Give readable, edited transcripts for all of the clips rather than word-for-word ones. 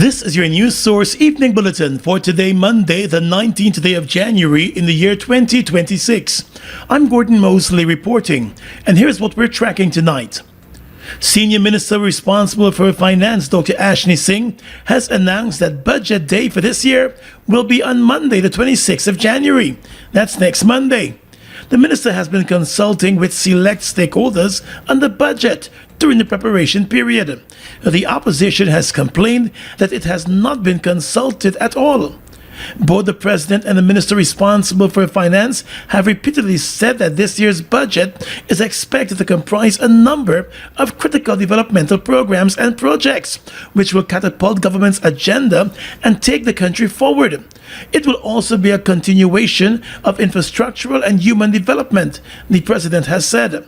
This is your news source evening bulletin for today, Monday, the 19th day of January in the year 2026. I'm Gordon Mosley reporting, and here's what we're tracking tonight. Senior Minister responsible for Finance, Dr. Ashni Singh, has announced that Budget Day for this year will be on Monday, the 26th of January. That's next Monday. The minister has been consulting with select stakeholders on the budget during the preparation period. The opposition has complained that it has not been consulted at all. Both the president and the minister responsible for finance have repeatedly said that this year's budget is expected to comprise a number of critical developmental programs and projects, which will catapult government's agenda and take the country forward. It will also be a continuation of infrastructural and human development, the president has said.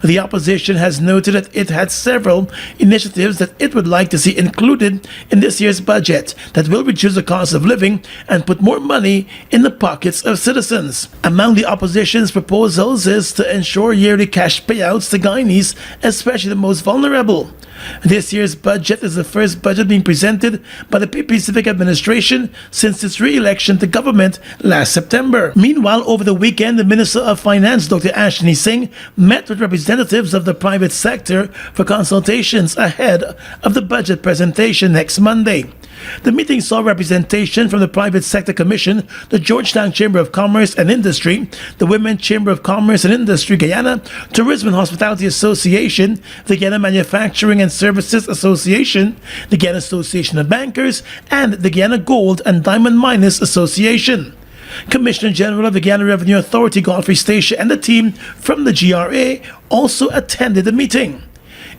The opposition has noted that it had several initiatives that it would like to see included in this year's budget that will reduce the cost of living and put more money in the pockets of citizens. Among the opposition's proposals is to ensure yearly cash payouts to Guyanese, especially the most vulnerable. This year's budget is the first budget being presented by the PP Civic administration since its re-election to government last September. Meanwhile, over the weekend, the Minister of Finance, Dr. Ashni Singh, met with representatives of the private sector for consultations ahead of the budget presentation next Monday. The meeting saw representation from the Private Sector Commission, the Georgetown Chamber of Commerce and Industry, the Women's Chamber of Commerce and Industry Guyana, Tourism and Hospitality Association, the Guyana Manufacturing and Services Association, the Guyana Association of Bankers, and the Guyana Gold and Diamond Miners Association. Commissioner General of the Guyana Revenue Authority, Godfrey Stacia, and the team from the GRA also attended the meeting.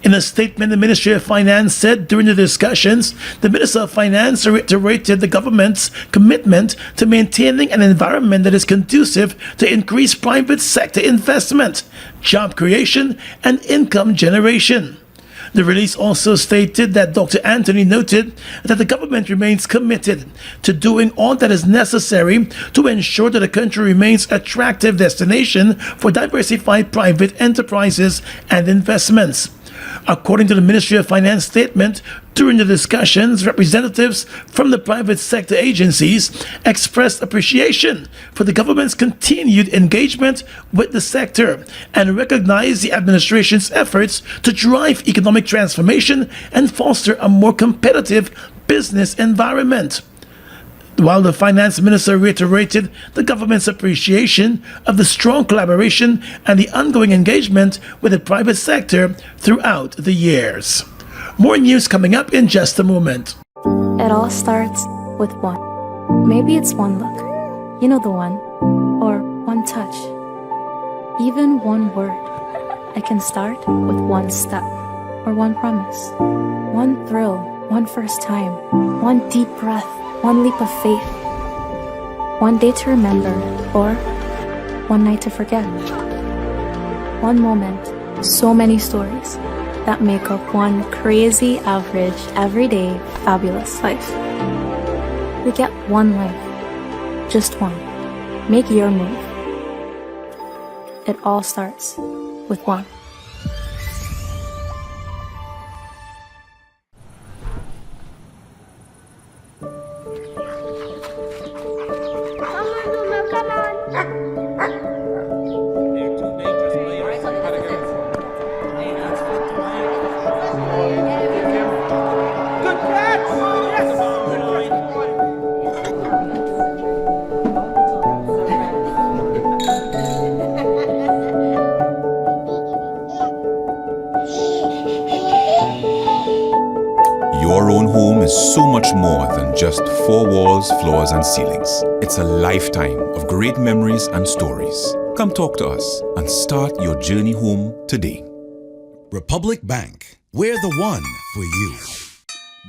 In a statement, the Ministry of Finance said during the discussions, the Minister of Finance reiterated the government's commitment to maintaining an environment that is conducive to increased private sector investment, job creation, and income generation. The release also stated that Dr. Anthony noted that the government remains committed to doing all that is necessary to ensure that the country remains an attractive destination for diversified private enterprises and investments. According to the Ministry of Finance statement, during the discussions, representatives from the private sector agencies expressed appreciation for the government's continued engagement with the sector and recognized the administration's efforts to drive economic transformation and foster a more competitive business environment. While the finance minister reiterated the government's appreciation of the strong collaboration and the ongoing engagement with the private sector throughout the years. More news coming up in just a moment. It all starts with one. Maybe it's one look, you know the one, or one touch, even one word. It can start with one step, or one promise, one thrill, one first time, one deep breath, one leap of faith, one day to remember, or one night to forget. One moment, so many stories that make up one crazy, average, everyday, fabulous life. We get one life, just one. Make your move. It all starts with one. Your own home is so much more than just four walls, floors, and ceilings. It's a lifetime of great memories and stories. Come talk to us and start your journey home today. Republic Bank, we're the one for you.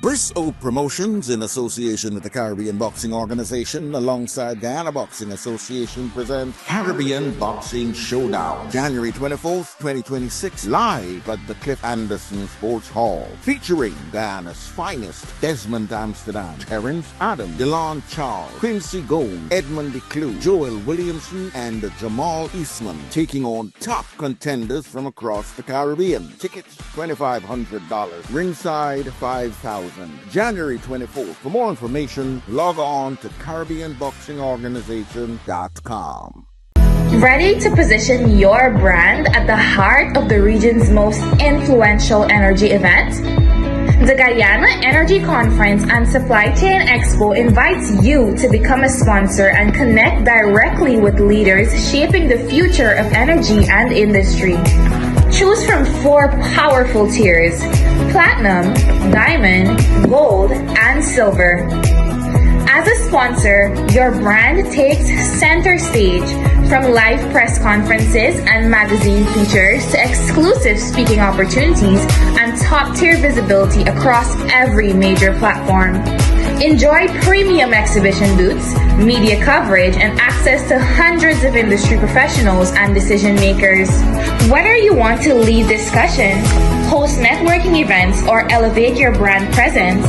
Bristow Promotions, in association with the Caribbean Boxing Organization, alongside Guyana Boxing Association, present Caribbean Boxing Showdown, January 24th, 2026, live at the Cliff Anderson Sports Hall, featuring Guyana's finest: Desmond Amsterdam, Terrence Adam, Delon Charles, Quincy Gold, Edmund DeClue, Joel Williamson, and Jamal Eastman, taking on top contenders from across the Caribbean. Tickets $2,500, ringside $5,000. 2000, January 24th. For more information, log on to CaribbeanBoxingOrganization.com. Ready to position your brand at the heart of the region's most influential energy event? The Guyana Energy Conference and Supply Chain Expo invites you to become a sponsor and connect directly with leaders shaping the future of energy and industry. Choose from 4 powerful tiers: Platinum, Diamond, Gold, and Silver. As a sponsor, your brand takes center stage, from live press conferences and magazine features to exclusive speaking opportunities and top-tier visibility across every major platform. Enjoy premium exhibition booths, media coverage, and access to hundreds of industry professionals and decision makers. Whether you want to lead discussions, host networking events, or elevate your brand presence,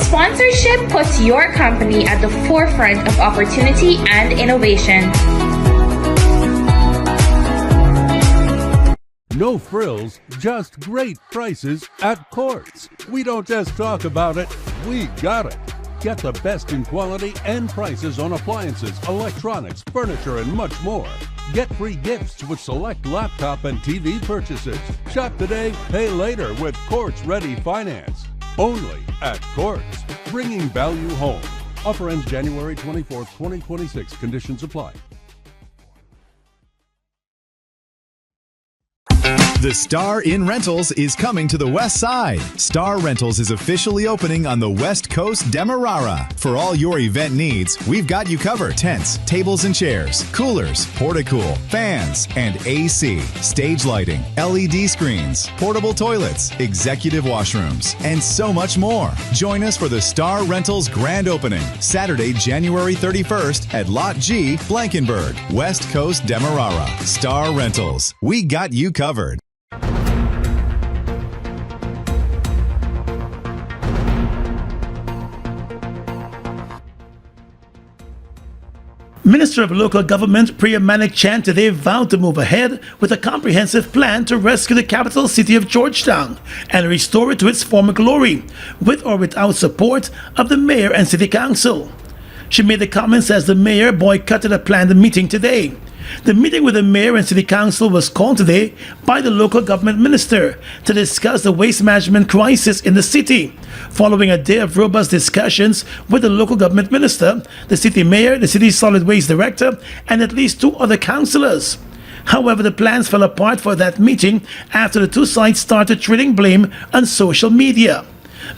sponsorship puts your company at the forefront of opportunity and innovation. No frills, just great prices at Courts. We don't just talk about it, we got it. Get the best in quality and prices on appliances, electronics, furniture, and much more. Get free gifts with select laptop and TV purchases. Shop today, pay later with Courts Ready Finance. Only at Courts, bringing value home. Offer ends January 24th, 2026. Conditions apply. The Star in Rentals is coming to the West Side. Star Rentals is officially opening on the West Coast Demerara. For all your event needs, we've got you covered. Tents, tables and chairs, coolers, porta-cool, fans, and AC, stage lighting, LED screens, portable toilets, executive washrooms, and so much more. Join us for the Star Rentals grand opening, Saturday, January 31st at Lot G, Blankenburg, West Coast Demerara. Star Rentals, we got you covered. Minister of Local Government Priya Manickchand today vowed to move ahead with a comprehensive plan to rescue the capital city of Georgetown and restore it to its former glory, with or without support of the mayor and city council. She made the comments as the mayor boycotted a planned meeting today. The meeting with the mayor and city council was called today by the local government minister to discuss the waste management crisis in the city, following a day of robust discussions with the local government minister, the city mayor, the city's solid waste director, and at least 2 other councillors. However, the plans fell apart for that meeting after the 2 sides started trading blame on social media.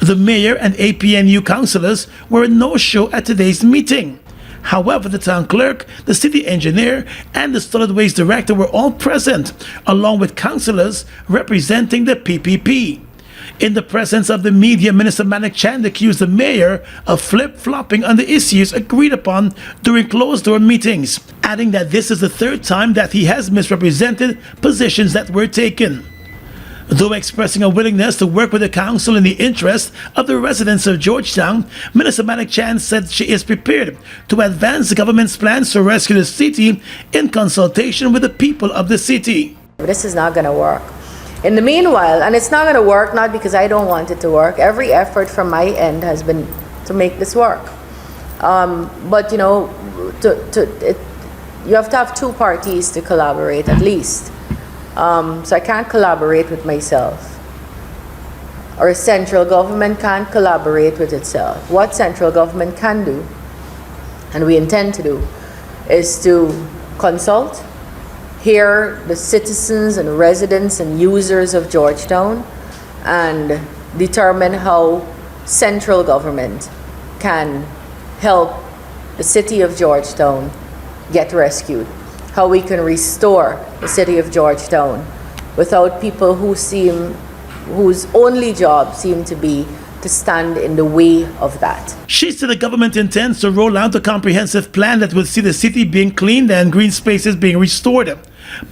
The mayor and APNU councillors were a no-show at today's meeting. However, the town clerk, the city engineer, and the solid waste director were all present, along with councillors representing the PPP. In the presence of the media, Minister Manickchand accused the mayor of flip-flopping on the issues agreed upon during closed-door meetings, adding that this is the 3rd time that he has misrepresented positions that were taken. Though expressing a willingness to work with the council in the interest of the residents of Georgetown, Minister Manickchand said she is prepared to advance the government's plans to rescue the city in consultation with the people of the city. This is not going to work. In the meanwhile, and it's not going to work not because I don't want it to work, every effort from my end has been to make this work. But you know, you have to have 2 parties to collaborate at least. So I can't collaborate with myself. Or central government can't collaborate with itself. What central government can do, and we intend to do, is to consult, hear the citizens and residents and users of Georgetown, and determine how central government can help the city of Georgetown get rescued. How we can restore the city of Georgetown without people whose only job seem to be to stand in the way of that. She said the government intends to roll out a comprehensive plan that will see the city being cleaned and green spaces being restored.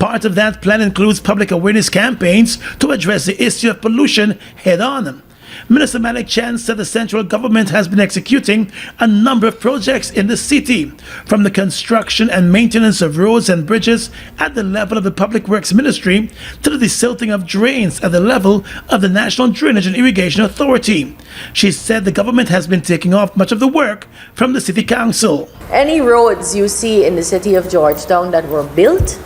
Part of that plan includes public awareness campaigns to address the issue of pollution head-on. Minister Manickchand said the central government has been executing a number of projects in the city, from the construction and maintenance of roads and bridges at the level of the Public Works Ministry to the desilting of drains at the level of the National Drainage and Irrigation Authority. She said the government has been taking off much of the work from the City Council. Any roads you see in the city of Georgetown that were built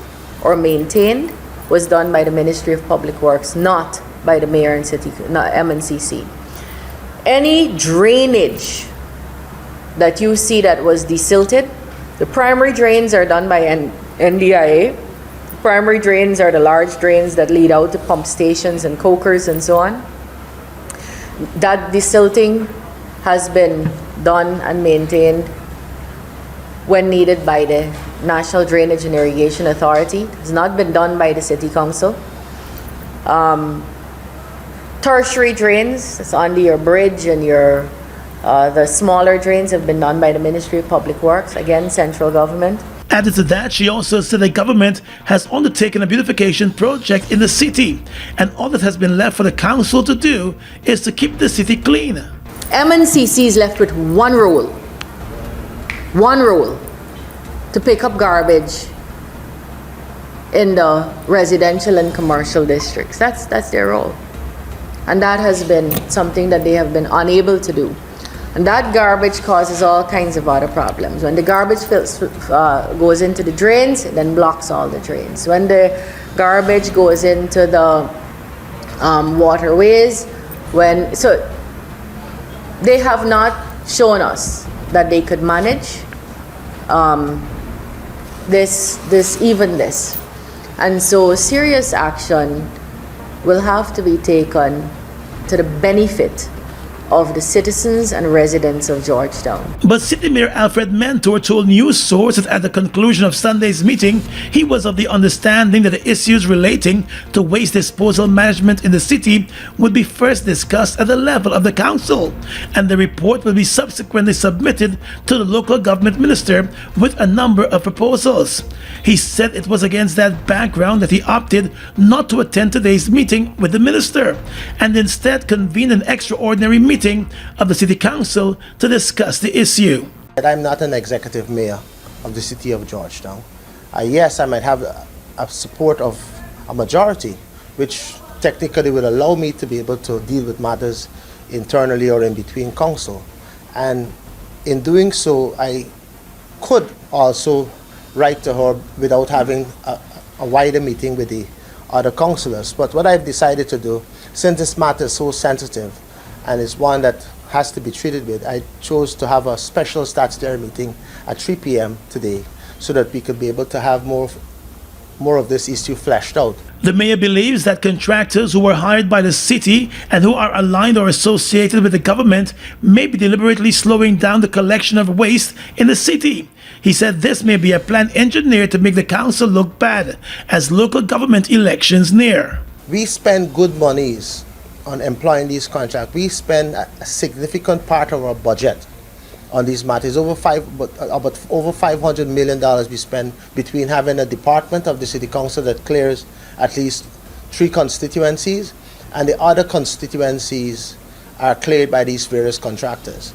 or maintained was done by the Ministry of Public Works, not by the mayor and city, not MNCC. Any drainage that you see that was desilted, the primary drains are done by NDIA. Primary drains are the large drains that lead out to pump stations and cokers and so on. That desilting has been done and maintained when needed by the National Drainage and Irrigation Authority. It has not been done by the City Council. Tertiary drains, it's under your bridge and your the smaller drains have been done by the Ministry of Public Works, again, central government. Added to that, she also said the government has undertaken a beautification project in the city, and all that has been left for the council to do is to keep the city clean. MNCC is left with one rule, to pick up garbage in the residential and commercial districts. That's their role. And that has been something that they have been unable to do. And that garbage causes all kinds of other problems. When the garbage goes into the drains, it then blocks all the drains. When the garbage goes into the waterways, so they have not shown us that they could manage this. And so serious action will have to be taken to the benefit of the citizens and residents of Georgetown. But City Mayor Alfred Mentore told news sources at the conclusion of Sunday's meeting he was of the understanding that the issues relating to waste disposal management in the city would be first discussed at the level of the council, and the report will be subsequently submitted to the local government minister with a number of proposals. He said it was against that background that he opted not to attend today's meeting with the minister, and instead convened an extraordinary meeting of the City Council to discuss the issue. I'm not an executive mayor of the city of Georgetown. Yes, I might have a support of a majority, which technically will allow me to be able to deal with matters internally or in between council. And in doing so, I could also write to her without having a wider meeting with the other councillors. But what I've decided to do, since this matter is so sensitive, and it's one that has to be treated with, I chose to have a special statutory meeting at 3 p.m. today so that we could be able to have more of this issue fleshed out. The mayor believes that contractors who were hired by the city and who are aligned or associated with the government may be deliberately slowing down the collection of waste in the city. He said this may be a plan engineered to make the council look bad as local government elections near. We spend good monies on employing these contracts. We spend a significant part of our budget on these matters. About over $500 million we spend between having a department of the City Council that clears at least 3 constituencies, and the other constituencies are cleared by these various contractors.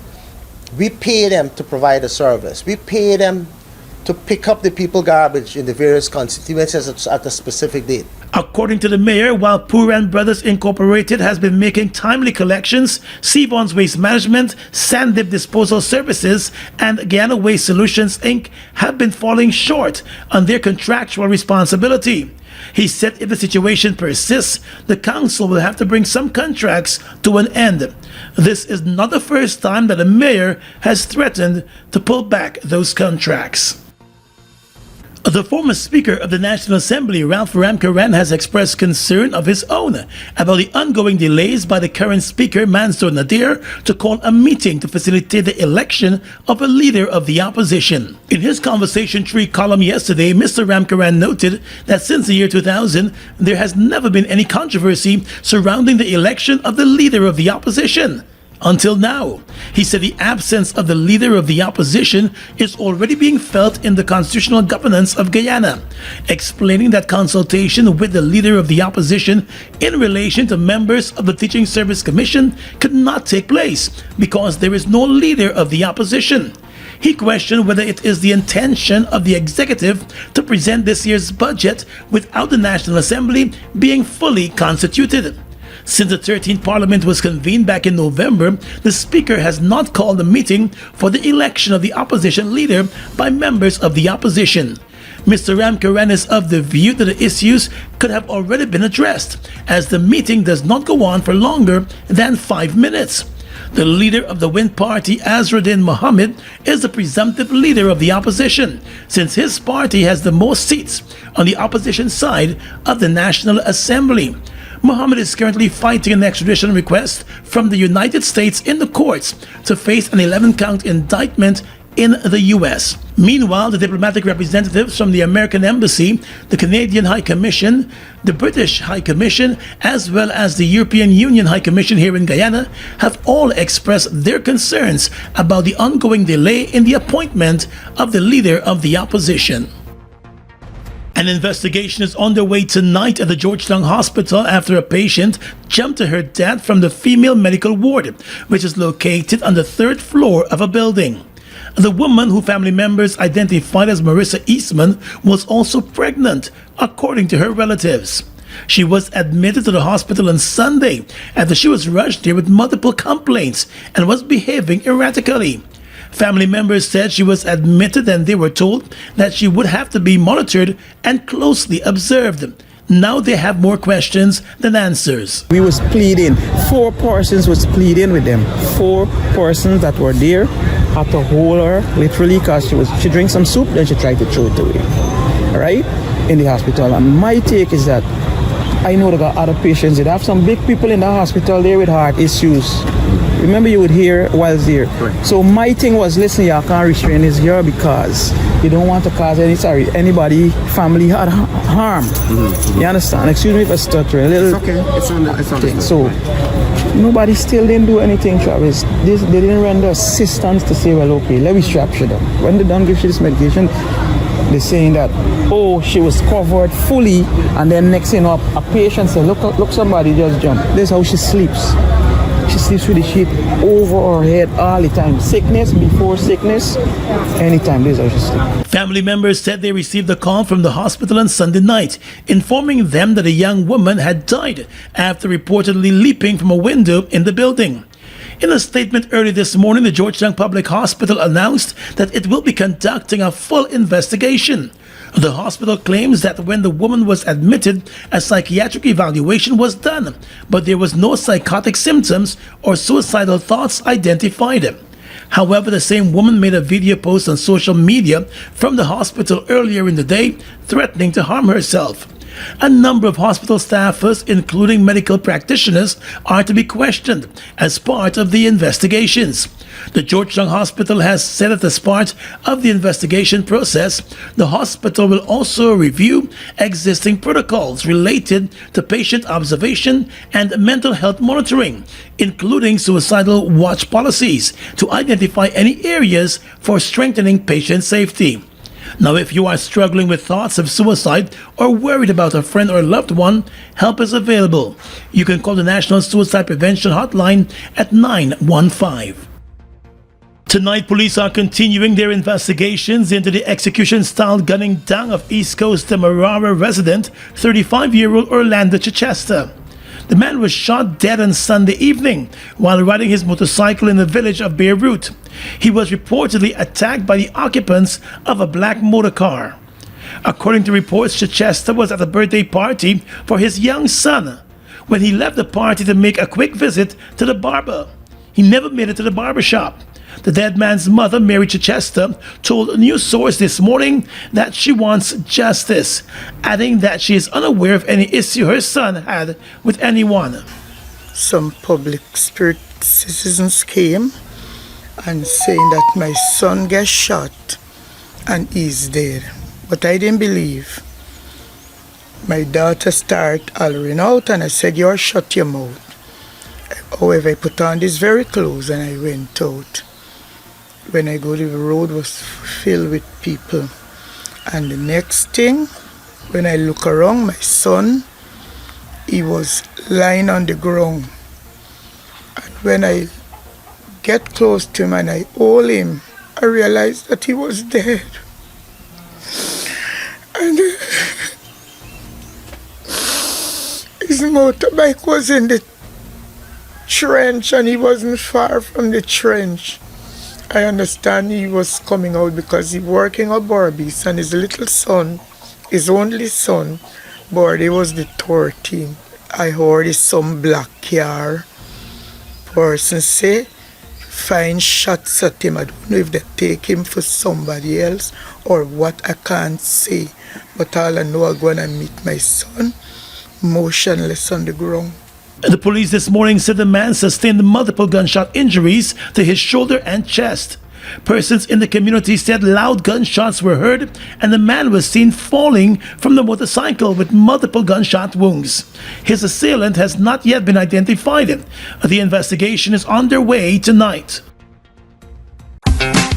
We pay them to provide a service. We pay them to pick up the people garbage in the various constituencies at a specific date. According to the mayor, while Puran Brothers Incorporated has been making timely collections, Seaborn's Waste Management, Sand Dip Disposal Services, and Guyana Waste Solutions Inc. have been falling short on their contractual responsibility. He said if the situation persists, the council will have to bring some contracts to an end. This is not the first time that a mayor has threatened to pull back those contracts. The former Speaker of the National Assembly, Ralph Ramcharan, has expressed concern of his own about the ongoing delays by the current Speaker, Mansour Nadir, to call a meeting to facilitate the election of a leader of the opposition. In his Conversation Tree column yesterday, Mr. Ramcharan noted that since the year 2000, there has never been any controversy surrounding the election of the leader of the opposition. until now. He said the absence of the leader of the opposition is already being felt in the constitutional governance of Guyana, explaining that consultation with the leader of the opposition in relation to members of the Teaching Service Commission could not take place because there is no leader of the opposition. He questioned whether it is the intention of the executive to present this year's budget without the National Assembly being fully constituted. Since the 13th Parliament was convened back in November, the Speaker has not called a meeting for the election of the opposition leader by members of the opposition. Mr. Ramkaran is of the view that the issues could have already been addressed, as the meeting does not go on for longer than 5 minutes. The leader of the Wind Party, Azruddin Mohammed, is the presumptive leader of the opposition, since his party has the most seats on the opposition side of the National Assembly. Mohammed is currently fighting an extradition request from the United States in the courts to face an 11-count indictment in the U.S. Meanwhile, the diplomatic representatives from the American Embassy, the Canadian High Commission, the British High Commission, as well as the European Union High Commission here in Guyana have all expressed their concerns about the ongoing delay in the appointment of the leader of the opposition. An investigation is underway tonight at the Georgetown Hospital after a patient jumped to her death from the female medical ward, which is located on the 3rd floor of a building. The woman, who family members identified as Marissa Eastman, was also pregnant, according to her relatives. She was admitted to the hospital on Sunday after she was rushed there with multiple complaints and was behaving erratically. Family members said she was admitted and they were told that she would have to be monitored and closely observed. Now they have more questions than answers. We was pleading. 4 persons was pleading with them. 4 persons that were there had to hold her literally because she drank some soup, then she tried to throw it away. Right? In the hospital. And my take is that I know they got other patients. They have some big people in the hospital there with heart issues. Remember, you would hear while there. Right. So my thing was, listen, y'all can't restrain this here because you don't want to cause anybody, family harm. You understand? Excuse me if I stutter a little. It's okay. It's understandable. So nobody still didn't do anything, Travis. They didn't render assistance to say, well, okay, let me strap you down. When they don't give you this medication, they're saying that, oh, she was covered fully, and then next thing up, a patient said, look, somebody just jumped. This is how she sleeps. She sleeps with the sheet over her head all the time. Sickness, before sickness, anytime. This is how she sleeps. Family members said they received a call from the hospital on Sunday night, informing them that a young woman had died after reportedly leaping from a window in the building. In a statement early this morning, the Georgetown Public Hospital announced that it will be conducting a full investigation. The hospital claims that when the woman was admitted, a psychiatric evaluation was done, but there was no psychotic symptoms or suicidal thoughts identified. However, the same woman made a video post on social media from the hospital earlier in the day, threatening to harm herself. A number of hospital staffers, including medical practitioners, are to be questioned as part of the investigations. The Georgetown Hospital has said that as part of the investigation process, the hospital will also review existing protocols related to patient observation and mental health monitoring, including suicidal watch policies, to identify any areas for strengthening patient safety. Now, if you are struggling with thoughts of suicide or worried about a friend or loved one, help is available. You can call the National Suicide Prevention Hotline at 915. Tonight, police are continuing their investigations into the execution-style gunning down of East Coast Demerara resident, 35-year-old Orlando Chichester. The man was shot dead on Sunday evening while riding his motorcycle in the village of Beirut. He was reportedly attacked by the occupants of a black motor car. According to reports, Chichester was at a birthday party for his young son when he left the party to make a quick visit to the barber. He never made it to the barber shop. The dead man's mother, Mary Chichester, told a news source this morning that she wants justice, adding that she is unaware of any issue her son had with anyone. Some public spirit citizens came and saying that my son gets shot and he's dead. But I didn't believe. My daughter started hollering out and I said, "You're shut your mouth." However, I put on these very clothes and I went out. When I go to the road was filled with people. And the next thing, when I look around, my son, he was lying on the ground. And when I get close to him and I hold him, I realized that he was dead. And his motorbike was in the trench and he wasn't far from the trench. I understand he was coming out because he working at Barbies and his little son, his only son, birthday was the 13th. I heard some black car person say, find shots at him. I don't know if they take him for somebody else or what, I can't say. But all I know, I'm going to meet my son, motionless on the ground. The police this morning said the man sustained multiple gunshot injuries to his shoulder and chest. Persons in the community said loud gunshots were heard and the man was seen falling from the motorcycle with multiple gunshot wounds. His assailant has not yet been identified. The investigation is underway tonight.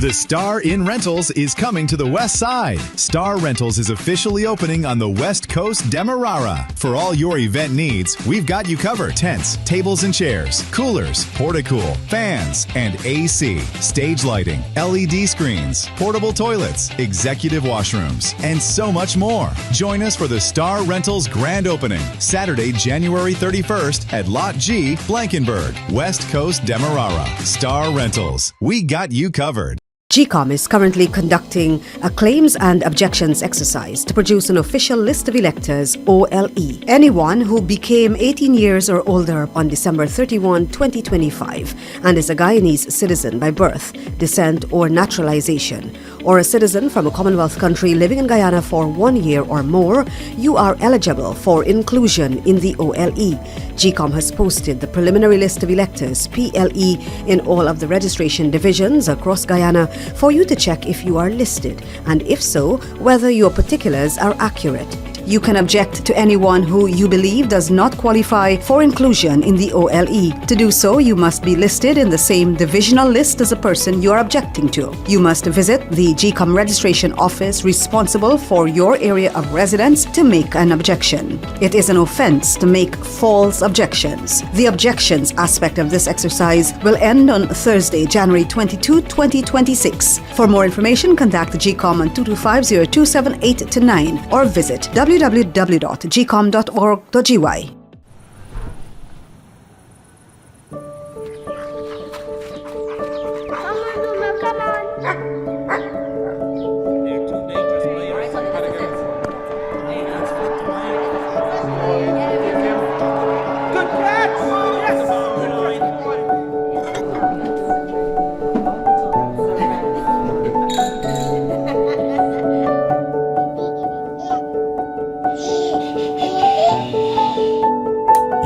The Star in Rentals is coming to the West Side. Star Rentals is officially opening on the West Coast Demerara. For all your event needs, we've got you covered. Tents, tables and chairs, coolers, porta-cool, fans, and AC, stage lighting, LED screens, portable toilets, executive washrooms, and so much more. Join us for the Star Rentals grand opening, Saturday, January 31st at Lot G, Blankenburg, West Coast Demerara. Star Rentals, we got you covered. GCOM is currently conducting a claims and objections exercise to produce an official list of electors, OLE. Anyone who became 18 years or older on December 31, 2025 and is a Guyanese citizen by birth, descent or naturalization, or a citizen from a Commonwealth country living in Guyana for 1 year or more, you are eligible for inclusion in the OLE. GCOM has posted the preliminary list of electors, PLE, in all of the registration divisions across Guyana for you to check if you are listed, and if so, whether your particulars are accurate. You can object to anyone who you believe does not qualify for inclusion in the OLE. To do so, you must be listed in the same divisional list as the person you are objecting to. You must visit the GCOM registration office responsible for your area of residence to make an objection. It is an offense to make false objections. The objections aspect of this exercise will end on Thursday, January 22, 2026. For more information, contact the GCOM on 225-0278-9 or visit www.gcom.org.gy.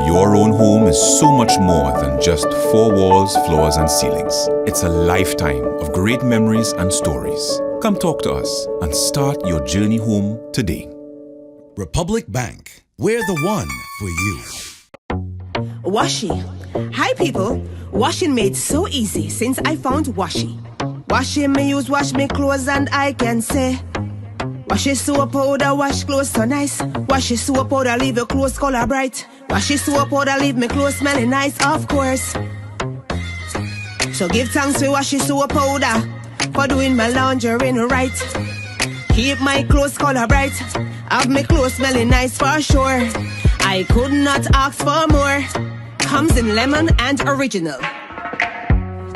Your own home is so much more than just four walls, floors, and ceilings. It's a lifetime of great memories and stories. Come talk to us and start your journey home today. Republic Bank. We're the one for you. Washi. Hi people. Washing made so easy since I found Washi. Washing me use wash me clothes and I can say Washi soap powder wash clothes so nice. Washi soap powder leave your clothes color bright. Washi soap powder leave me clothes smelling nice, of course. So give thanks to Washi soap powder for doing my laundry right. Keep my clothes color bright. Have my clothes smelling nice for sure. I could not ask for more. Comes in lemon and original.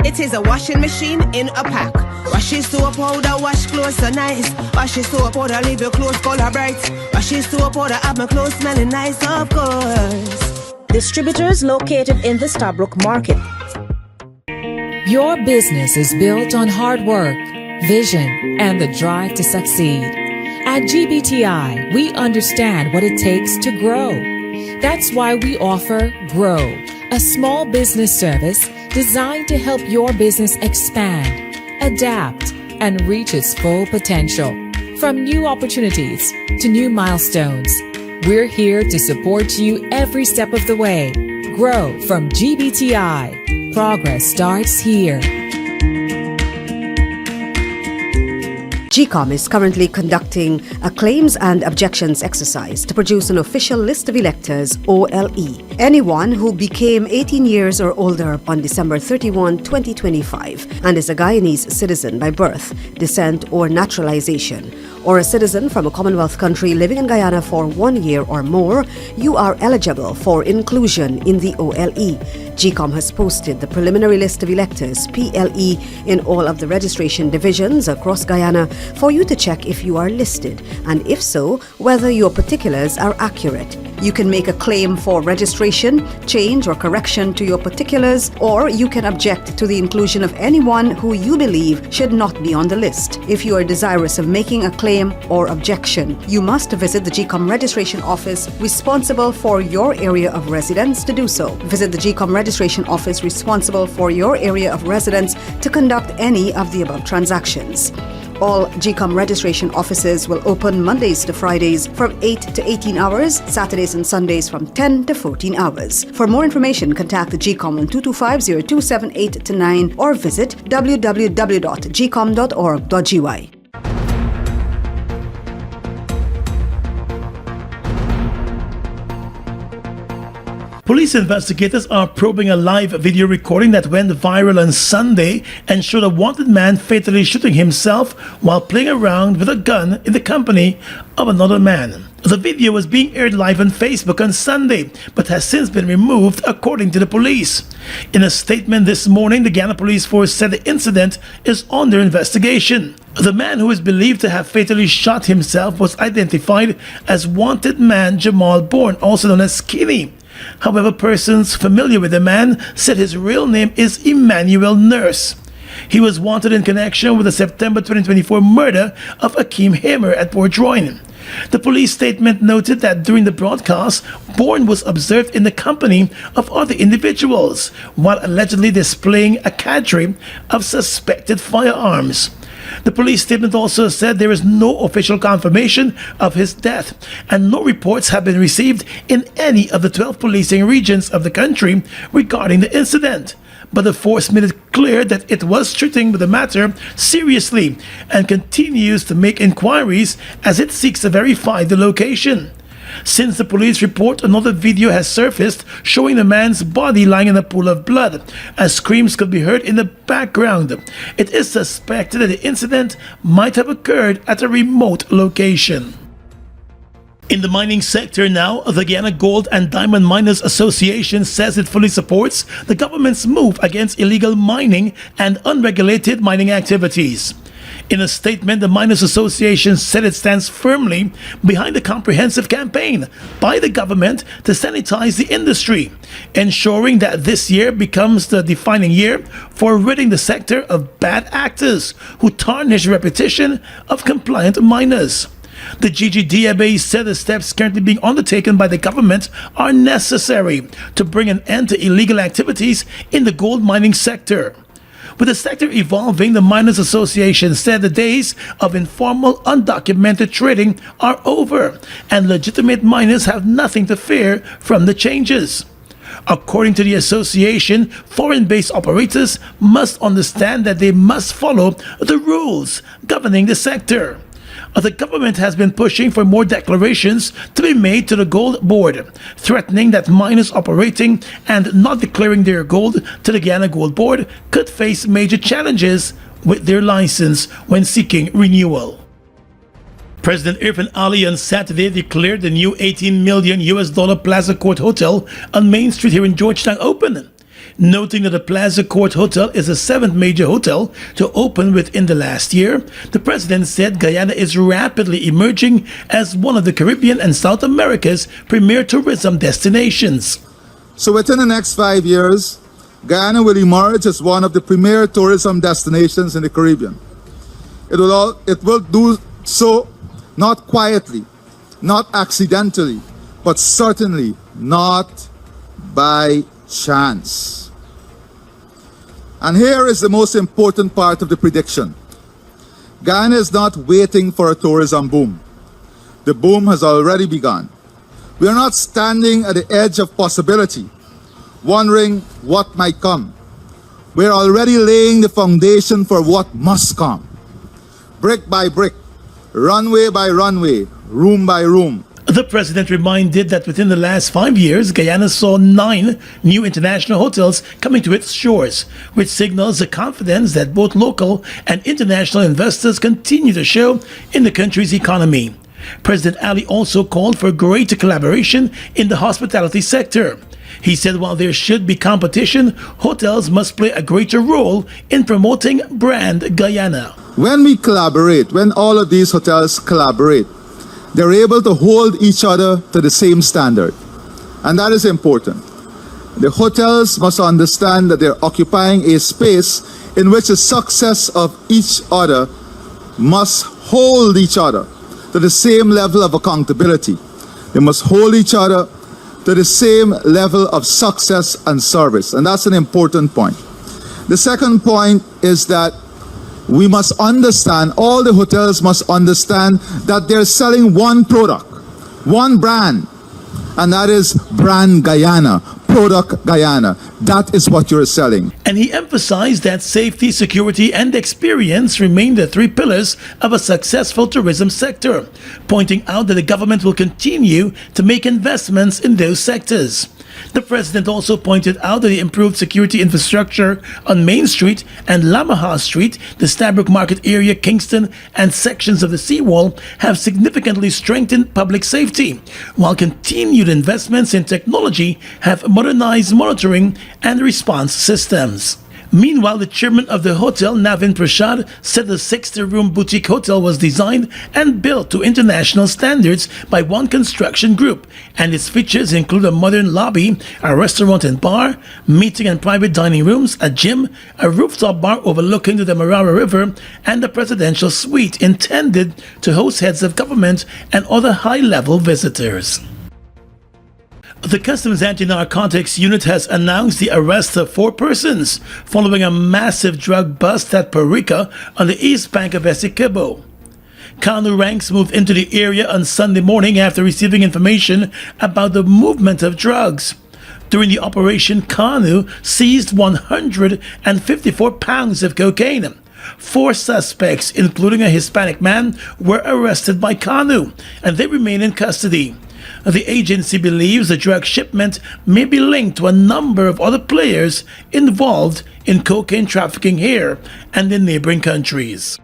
It is a washing machine in a pack. Washi soap powder wash clothes so nice. Washi soap powder leave your clothes color bright. Washi soap powder have my clothes smelling nice, of course. Distributors located in the Starbrook Market. Your business is built on hard work, vision, and the drive to succeed. At GBTI, we understand what it takes to grow. That's why we offer Grow, a small business service designed to help your business expand, adapt, and reach its full potential. From new opportunities to new milestones, we're here to support you every step of the way. Grow from GBTI. Progress starts here. GCOM is currently conducting a claims and objections exercise to produce an official list of electors, OLE. Anyone who became 18 years or older on December 31, 2025 and is a Guyanese citizen by birth, descent, or naturalization, or a citizen from a Commonwealth country living in Guyana for 1 year or more, you are eligible for inclusion in the OLE. GCOM has posted the preliminary list of electors, PLE, in all of the registration divisions across Guyana for you to check if you are listed, and if so, whether your particulars are accurate. You can make a claim for registration, change or correction to your particulars, or you can object to the inclusion of anyone who you believe should not be on the list. If you are desirous of making a claim or objection, you must visit the GCOM registration office responsible for your area of residence to do so. Visit the GCOM registration office responsible for your area of residence to conduct any of the above transactions. All GCOM registration offices will open Mondays to Fridays from 8 to 18 hours, Saturdays and Sundays from 10 to 14 hours. For more information, contact the GCOM on 225-0278-9 or visit www.gcom.org.gy. Police investigators are probing a live video recording that went viral on Sunday and showed a wanted man fatally shooting himself while playing around with a gun in the company of another man. The video was being aired live on Facebook on Sunday, but has since been removed, according to the police. In a statement this morning, the Guyana Police Force said the incident is under investigation. The man who is believed to have fatally shot himself was identified as wanted man Jamal Bourne, also known as Skinny. However, persons familiar with the man said his real name is Emmanuel Nurse. He was wanted in connection with the September 2024 murder of Akeem Hamer at Port Royal. The police statement noted that during the broadcast, Bourne was observed in the company of other individuals while allegedly displaying a cadre of suspected firearms. The police statement also said there is no official confirmation of his death and no reports have been received in any of the 12 policing regions of the country regarding the incident. But the force made it clear that it was treating the matter seriously and continues to make inquiries as it seeks to verify the location. Since the police report, another video has surfaced showing the man's body lying in a pool of blood, as screams could be heard in the background. It is suspected that the incident might have occurred at a remote location. In the mining sector now, the Guyana Gold and Diamond Miners Association says it fully supports the government's move against illegal mining and unregulated mining activities. In a statement, the Miners Association said it stands firmly behind the comprehensive campaign by the government to sanitize the industry, ensuring that this year becomes the defining year for ridding the sector of bad actors who tarnish the reputation of compliant miners. The GGDMA said the steps currently being undertaken by the government are necessary to bring an end to illegal activities in the gold mining sector. With the sector evolving, the Miners Association said the days of informal, undocumented trading are over, and legitimate miners have nothing to fear from the changes. According to the association, foreign-based operators must understand that they must follow the rules governing the sector. The government has been pushing for more declarations to be made to the gold board, threatening that miners operating and not declaring their gold to the Guyana Gold Board could face major challenges with their license when seeking renewal. President Irfan Ali on Saturday declared the new $18 million Plaza Court Hotel on Main Street here in Georgetown open, noting that the Plaza Court Hotel is the seventh major hotel to open within the last year. The president said Guyana is rapidly emerging as one of the Caribbean and South America's premier tourism destinations. So within the next 5 years, Guyana will emerge as one of the premier tourism destinations in the Caribbean. It will do so not quietly, not accidentally, but certainly not by chance. And here is the most important part of the prediction. Guyana is not waiting for a tourism boom. The boom has already begun. We are not standing at the edge of possibility. wondering what might come. We're already laying the foundation for what must come. Brick by brick, runway by runway, room by room. The president reminded that within the last 5 years, Guyana saw 9 new international hotels coming to its shores, which signals the confidence that both local and international investors continue to show in the country's economy. President Ali also called for greater collaboration in the hospitality sector. He said while there should be competition, hotels must play a greater role in promoting brand Guyana. When we collaborate, when all of these hotels collaborate, they're able to hold each other to the same standard. And that is important. The hotels must understand that they're occupying a space in which the success of each other must hold each other to the same level of accountability. They must hold each other to the same level of success and service. And that's an important point. The second point is that we must understand, all the hotels must understand that they're selling one product, one brand, and that is brand Guyana, product Guyana. That is what you're selling. And he emphasized that safety, security, and experience remain the 3 pillars of a successful tourism sector, pointing out that the government will continue to make investments in those sectors. The president also pointed out that the improved security infrastructure on Main Street and Lamaha Street, the Stabroek Market area, Kingston, and sections of the seawall have significantly strengthened public safety, while continued investments in technology have modernized monitoring and response systems. Meanwhile, the chairman of the hotel, Navin Prashad, said the 60-room boutique hotel was designed and built to international standards by one construction group, and its features include a modern lobby, a restaurant and bar, meeting and private dining rooms, a gym, a rooftop bar overlooking the Demerara River, and a presidential suite intended to host heads of government and other high-level visitors. The Customs Anti-Narcotics Unit has announced the arrest of 4 persons following a massive drug bust at Parika on the east bank of Essequibo. Kanu ranks moved into the area on Sunday morning after receiving information about the movement of drugs. During the operation, Kanu seized 154 pounds of cocaine. 4 suspects, including a Hispanic man, were arrested by Kanu, and they remain in custody. The agency believes the drug shipment may be linked to a number of other players involved in cocaine trafficking here and in neighboring countries.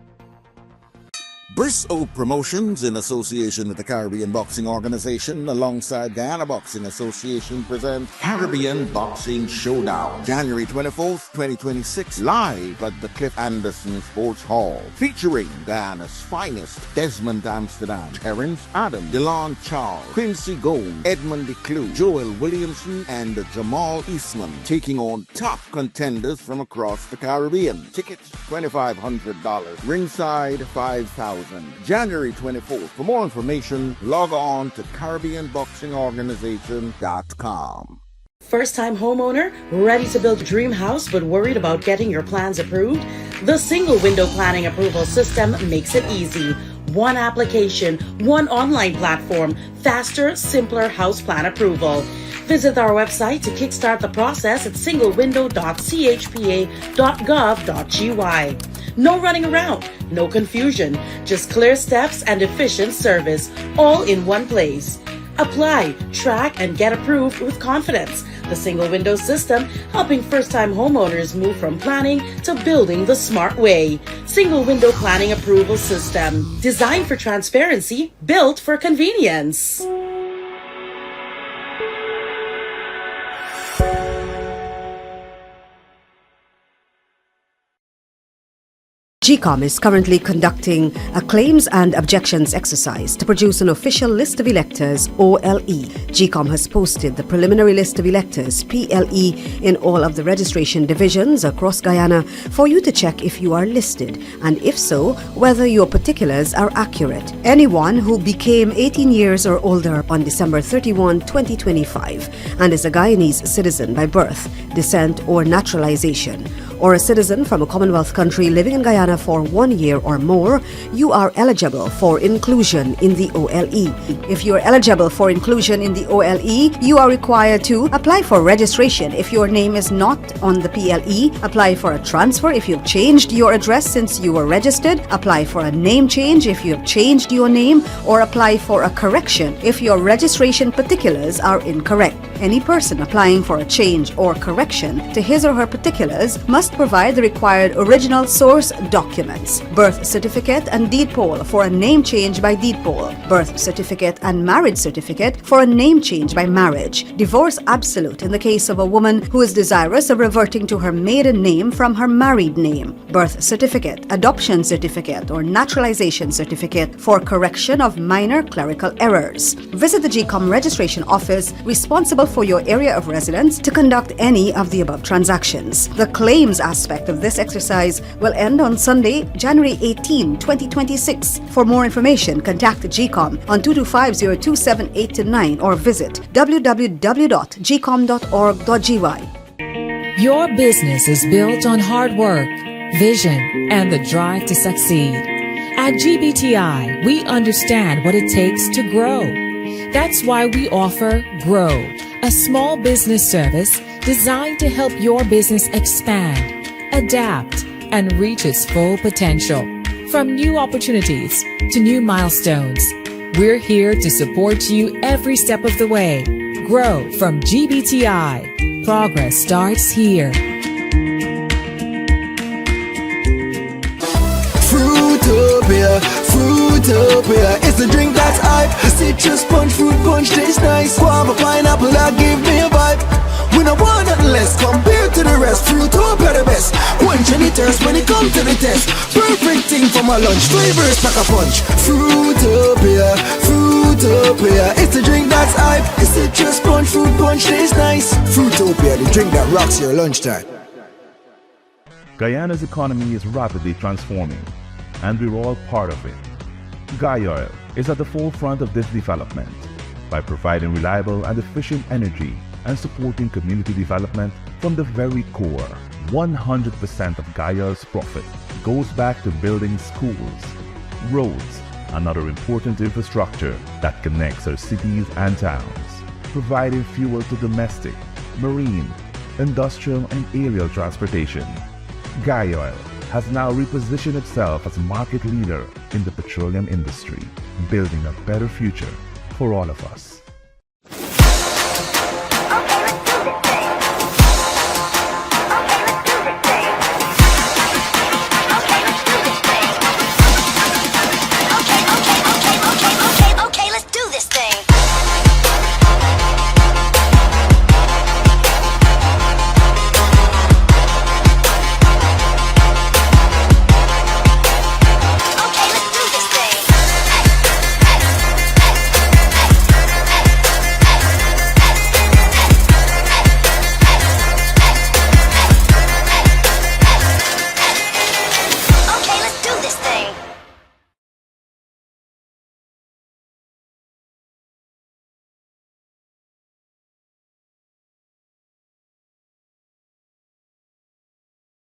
Bristow Promotions, in association with the Caribbean Boxing Organization, alongside Guyana Boxing Association, present Caribbean Boxing Showdown, January 24th, 2026, live at the Cliff Anderson Sports Hall, featuring Guyana's finest: Desmond Amsterdam, Terrence Adam, Delon Charles, Quincy Gold, Edmund DeClue, Joel Williamson, and Jamal Eastman, taking on top contenders from across the Caribbean. Tickets $2,500, ringside $5,000. January 24th. For more information, log on to CaribbeanBoxingOrganization.com. First-time homeowner, ready to build a dream house but worried about getting your plans approved? The Single Window Planning Approval System makes it easy. One application, one online platform, faster, simpler house plan approval. Visit our website to kickstart the process at singlewindow.chpa.gov.gy. No running around, no confusion, just clear steps and efficient service, all in one place. Apply, track, and get approved with confidence. The Single Window System, helping first-time homeowners move from planning to building the smart way. Single Window Planning Approval System, designed for transparency, built for convenience. GCOM is currently conducting a claims and objections exercise to produce an official list of electors, OLE. GCOM has posted the preliminary list of electors, PLE, in all of the registration divisions across Guyana for you to check if you are listed, and if so, whether your particulars are accurate. Anyone who became 18 years or older on December 31, 2025, and is a Guyanese citizen by birth, descent, or naturalization, or a citizen from a Commonwealth country living in Guyana for 1 year or more, you are eligible for inclusion in the OLE. If you are eligible for inclusion in the OLE, you are required to apply for registration if your name is not on the PLE, apply for a transfer if you've changed your address since you were registered, apply for a name change if you have changed your name, or apply for a correction if your registration particulars are incorrect. Any person applying for a change or correction to his or her particulars must provide the required original source documents: birth certificate and deed poll for a name change by deed poll, birth certificate and marriage certificate for a name change by marriage, divorce absolute in the case of a woman who is desirous of reverting to her maiden name from her married name, birth certificate, adoption certificate, or naturalization certificate for correction of minor clerical errors. Visit the GCOM registration office responsible for your area of residence to conduct any of the above transactions. The claims aspect of this exercise will end on Sunday, January 18, 2026. For more information, contact the GCOM on 225-0278-9 or visit www.gcom.org.gy. Your business is built on hard work, vision, and the drive to succeed. At GBTI, we understand what it takes to grow. That's why we offer Grow, a small business service designed to help your business expand, adapt, and reach its full potential. From new opportunities to new milestones, we're here to support you every step of the way. Grow from GBTI. Progress starts here. Fruitopia, Fruitopia, it's a drink that's hype. The citrus punch, fruit punch tastes nice. Guava, pineapple, that give me a vibe. We don't want nothing less compared to the rest. Fruitopia the best. Quench any thirst when it comes to the test. Perfect thing for my lunch. Flavors pack a punch. Fruitopia, Fruitopia, it's a drink that's hype. The citrus punch, fruit punch tastes nice. Fruitopia, the drink that rocks your lunchtime. Guyana's economy is rapidly transforming, and we're all part of it. Guyoil is at the forefront of this development by providing reliable and efficient energy and supporting community development from the very core. 100% of Guyoil's profit goes back to building schools, roads, and other important infrastructure that connects our cities and towns, providing fuel to domestic, marine, industrial, and aerial transportation. Guyoil has now repositioned itself as a market leader in the petroleum industry, building a better future for all of us.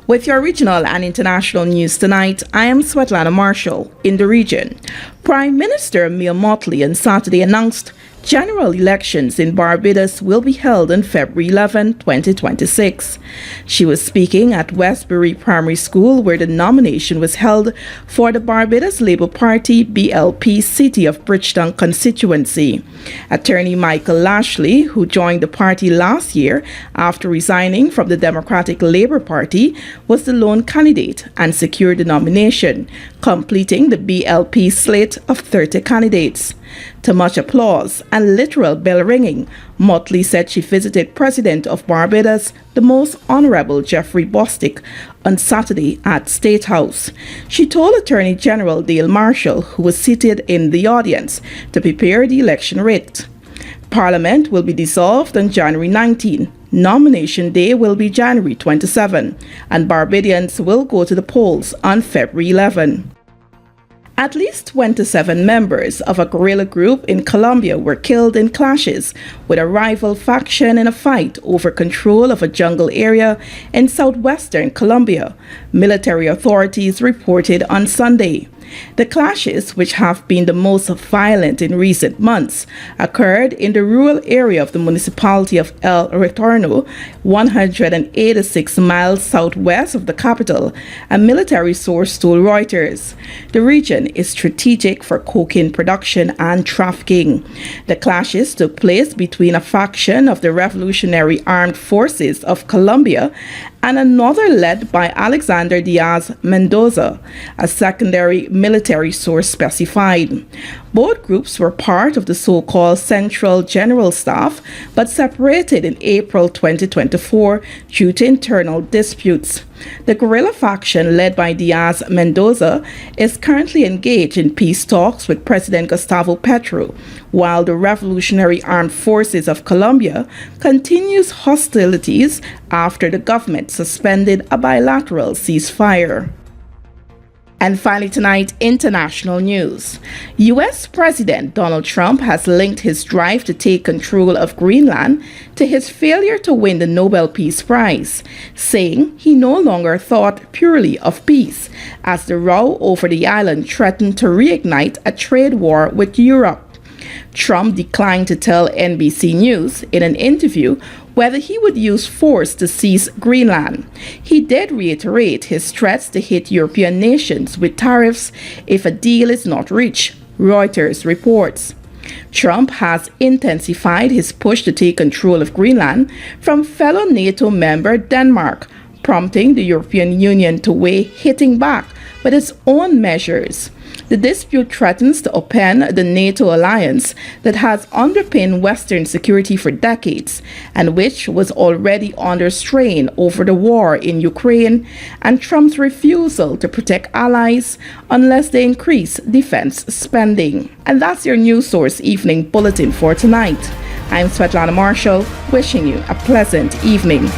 With your regional and international news tonight, I am Svetlana Marshall in the region. Prime Minister Mia Mottley on Saturday announced general elections in Barbados will be held on February 11, 2026. She was speaking at Westbury Primary School, where the nomination was held for the Barbados Labour Party BLP City of Bridgetown constituency. Attorney Michael Lashley, who joined the party last year after resigning from the Democratic Labour Party, was the lone candidate and secured the nomination, completing the BLP slate of 30 candidates. To much applause and literal bell ringing, Mottley said she visited President of Barbados, the Most Honorable Jeffrey Bostic, on Saturday at State House. She told Attorney General Dale Marshall, who was seated in the audience, to prepare the election writ. Parliament will be dissolved on January 19. Nomination day will be January 27, and Barbadians will go to the polls on February 11. At least 27 members of a guerrilla group in Colombia were killed in clashes with a rival faction in a fight over control of a jungle area in southwestern Colombia, military authorities reported on Sunday. The clashes, which have been the most violent in recent months, occurred in the rural area of the municipality of El Retorno, 186 miles southwest of the capital, a military source told Reuters. The region is strategic for cocaine production and trafficking. The clashes took place between a faction of the Revolutionary Armed Forces of Colombia and another led by Alexander Diaz Mendoza, a secondary military source specified. Both groups were part of the so-called Central General Staff, but separated in April 2024 due to internal disputes. The guerrilla faction led by Diaz Mendoza is currently engaged in peace talks with President Gustavo Petro, while the Revolutionary Armed Forces of Colombia continues hostilities after the government suspended a bilateral ceasefire. And finally tonight, international news. U.S. President Donald Trump has linked his drive to take control of Greenland to his failure to win the Nobel Peace Prize, saying he no longer thought purely of peace, as the row over the island threatened to reignite a trade war with Europe. Trump declined to tell NBC News in an interview whether he would use force to seize Greenland. He did reiterate his threats to hit European nations with tariffs if a deal is not reached, Reuters reports. Trump has intensified his push to take control of Greenland from fellow NATO member Denmark, prompting the European Union to weigh hitting back with its own measures. The dispute threatens to upend the NATO alliance that has underpinned Western security for decades and which was already under strain over the war in Ukraine and Trump's refusal to protect allies unless they increase defense spending. And that's your News Source Evening Bulletin for tonight. I'm Svetlana Marshall, wishing you a pleasant evening.